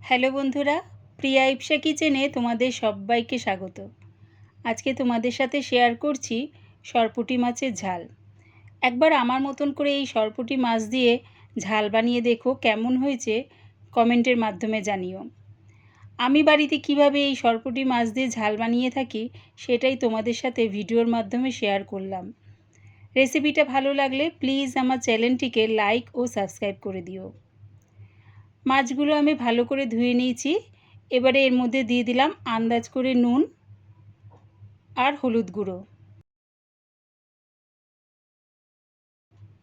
Hello বন্ধুরা, প্রিয়া ইপসা কিচেনে তোমাদের সবাইকে স্বাগত। আজকে তোমাদের সাথে শেয়ার করছি সরপুঁটি মাছের ঝাল। একবার আমার মতন করে এই সরপুঁটি মাছ দিয়ে ঝাল বানিয়ে দেখো, কেমন হয়েছে কমেন্টের মাধ্যমে জানিও। আমি বাড়িতে কিভাবে এই সরপুঁটি মাছ দিয়ে ঝাল বানিয়ে থাকি সেটাই তোমাদের সাথে ভিডিওর মাধ্যমে শেয়ার করলাম। রেসিপিটা ভালো লাগলে প্লিজ আমার চ্যানেলটিকে লাইক ও সাবস্ক্রাইব করে দিও। মাছগুলো আমি ভালো করে ধুয়ে নিয়েছি। এবারে এর মধ্যে দিয়ে দিলাম আন্দাজ করে নুন আর হলুদ গুঁড়ো।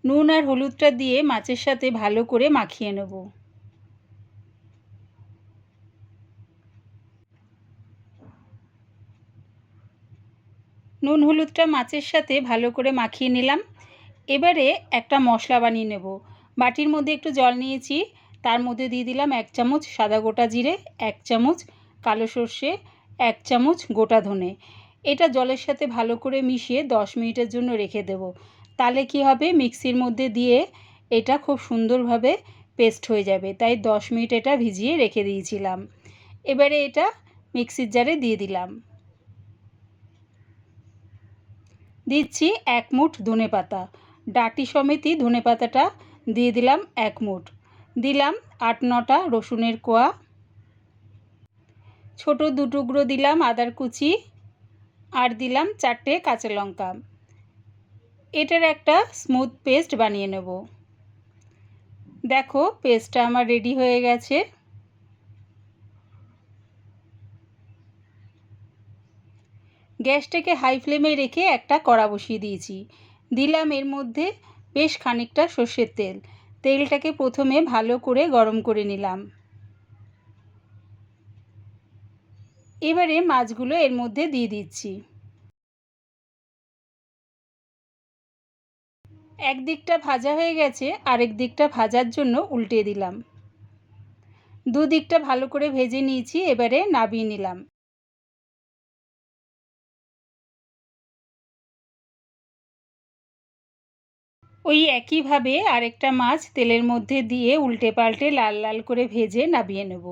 নুন আর হলুদটা দিয়ে মাছের সাথে ভালো করে মাখিয়ে নেব। নুন হলুদটা মাছের সাথে ভালো করে মাখিয়ে নিলাম। এবারে একটা মশলা বানিয়ে নেব। বাটির মধ্যে একটু জল নিয়েছি, তার মধ্যে দিয়ে দিলাম 1 চামচ সাদা গোটা জিরে, 1 চামচ কালো সর্ষে, 1 চামচ গোটা ধনে। এটা জলের সাথে ভালো করে মিশিয়ে 10 মিনিটের জন্য রেখে দেব। তাহলে কি হবে, মিক্সির মধ্যে দিয়ে এটা খুব সুন্দরভাবে পেস্ট হয়ে যাবে। তাই 10 মিনিট এটা ভিজিয়ে রেখে দিয়েছিলাম। এবারে এটা মিক্সির জারে দিয়ে দিলাম। দিচ্ছি 1 মুঠ ধনেপাতা, ডাঁটি সমেতই ধনেপাতাটা দিয়ে দিলাম 1 মুঠ। দিলাম 8-9টা রসুনের কোয়া, ছোট 2 টুকরো দিলাম আদার কুচি, আর দিলাম 4টে কাঁচা লঙ্কা। এটার একটা স্মুথ পেস্ট বানিয়ে নেব। দেখো পেস্টটা আমার রেডি হয়ে গেছে। গ্যাসটাকে হাই ফ্লেমে রেখে একটা কড়া বসিয়ে দিয়েছি। দিলাম এর মধ্যে বেশ খানিকটা সর্ষের তেল। তেলটাকে প্রথমে ভালো করে গরম করে নিলাম। এবারে মাছগুলো এর মধ্যে দিয়ে দিচ্ছি। এক দিকটা ভাজা হয়ে গেছে, আরেক দিকটা ভাজার জন্য উল্টে দিলাম। দুদিকটা ভালো করে ভেজে নিয়েছি, এবারে নামিয়ে নিলাম। ওই একইভাবে আরেকটা মাছ তেলের মধ্যে দিয়ে উল্টে পাল্টে লাল লাল করে ভেজে নামিয়ে নেব।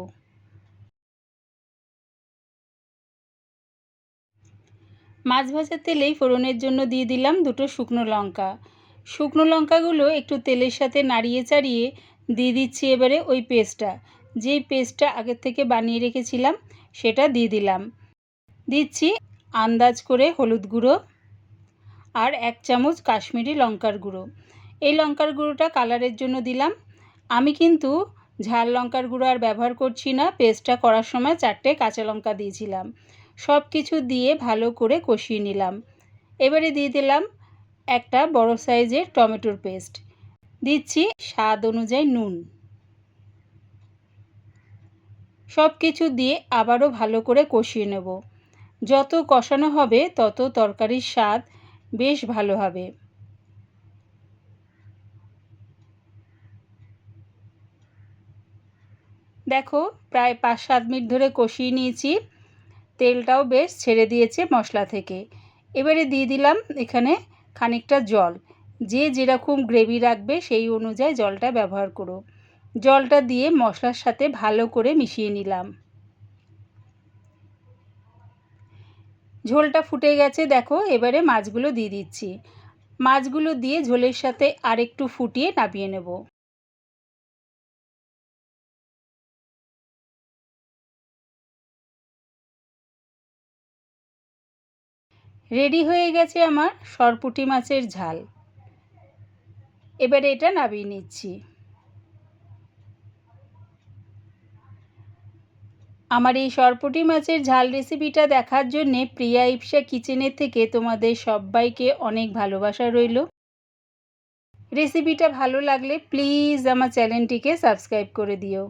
মাছ ভাজার তেলেই ফোড়নের জন্য দিয়ে দিলাম 2টো শুকনো লঙ্কা। শুকনো লঙ্কাগুলো একটু তেলের সাথে নাড়িয়ে চাড়িয়ে দিয়ে দিচ্ছি এবারে ওই পেস্টটা। যেই পেস্টটা আগের থেকে বানিয়ে রেখেছিলাম সেটা দিয়ে দিলাম। দিচ্ছি আন্দাজ করে হলুদ গুঁড়ো আর 1 চামচ কাশ্মীরি লঙ্কার গুঁড়ো। এই লঙ্কার গুঁড়োটা কালারের জন্য দিলাম। আমি কিন্তু ঝাল লঙ্কার গুঁড়ো আর ব্যবহার করছি না। পেস্টটা করার সময় 4টে কাঁচা লঙ্কা দিয়েছিলাম। সব কিছু দিয়ে ভালো করে কষিয়ে নিলাম। এবারে দিয়ে দিলাম একটা বড় সাইজের টমেটোর পেস্ট। দিচ্ছি স্বাদ অনুযায়ী নুন। সব কিছু দিয়ে আবারও ভালো করে কষিয়ে নেব। যত কষানো হবে তত তরকারির স্বাদ বেশ ভালো হবে। দেখো প্রায় 5-7 মিনিট ধরে কষিয়ে নিয়েছি। তেলটাও বেশ ছেড়ে দিয়েছে মশলা থেকে। এবারে দিয়ে দিলাম এখানে খানিকটা জল। যে যেরকম গ্রেভি রাখবে সেই অনুযায়ী জলটা ব্যবহার করো। জলটা দিয়ে মশলার সাথে ভালো করে মিশিয়ে নিলাম। ঝোলটা ফুটে গেছে দেখো। এবারে মাছগুলো দিয়ে দিচ্ছি। মাছগুলো দিয়ে ঝোলের সাথে আরেকটু ফুটিয়ে নামিয়ে নেব। রেডি হয়ে গেছে আমার সরপুঁটি মাছের ঝাল। এবারে এটা নামিয়ে নিচ্ছি। আমার এই সরপুঁটি মাছের ঝাল রেসিপিটা দেখার জন্যে প্রিয়া ইপসা কিচেনের থেকে তোমাদের সবাইকে অনেক ভালোবাসা রইল। রেসিপিটা ভালো লাগলে প্লিজ আমার চ্যানেলটিকে সাবস্ক্রাইব করে দিও।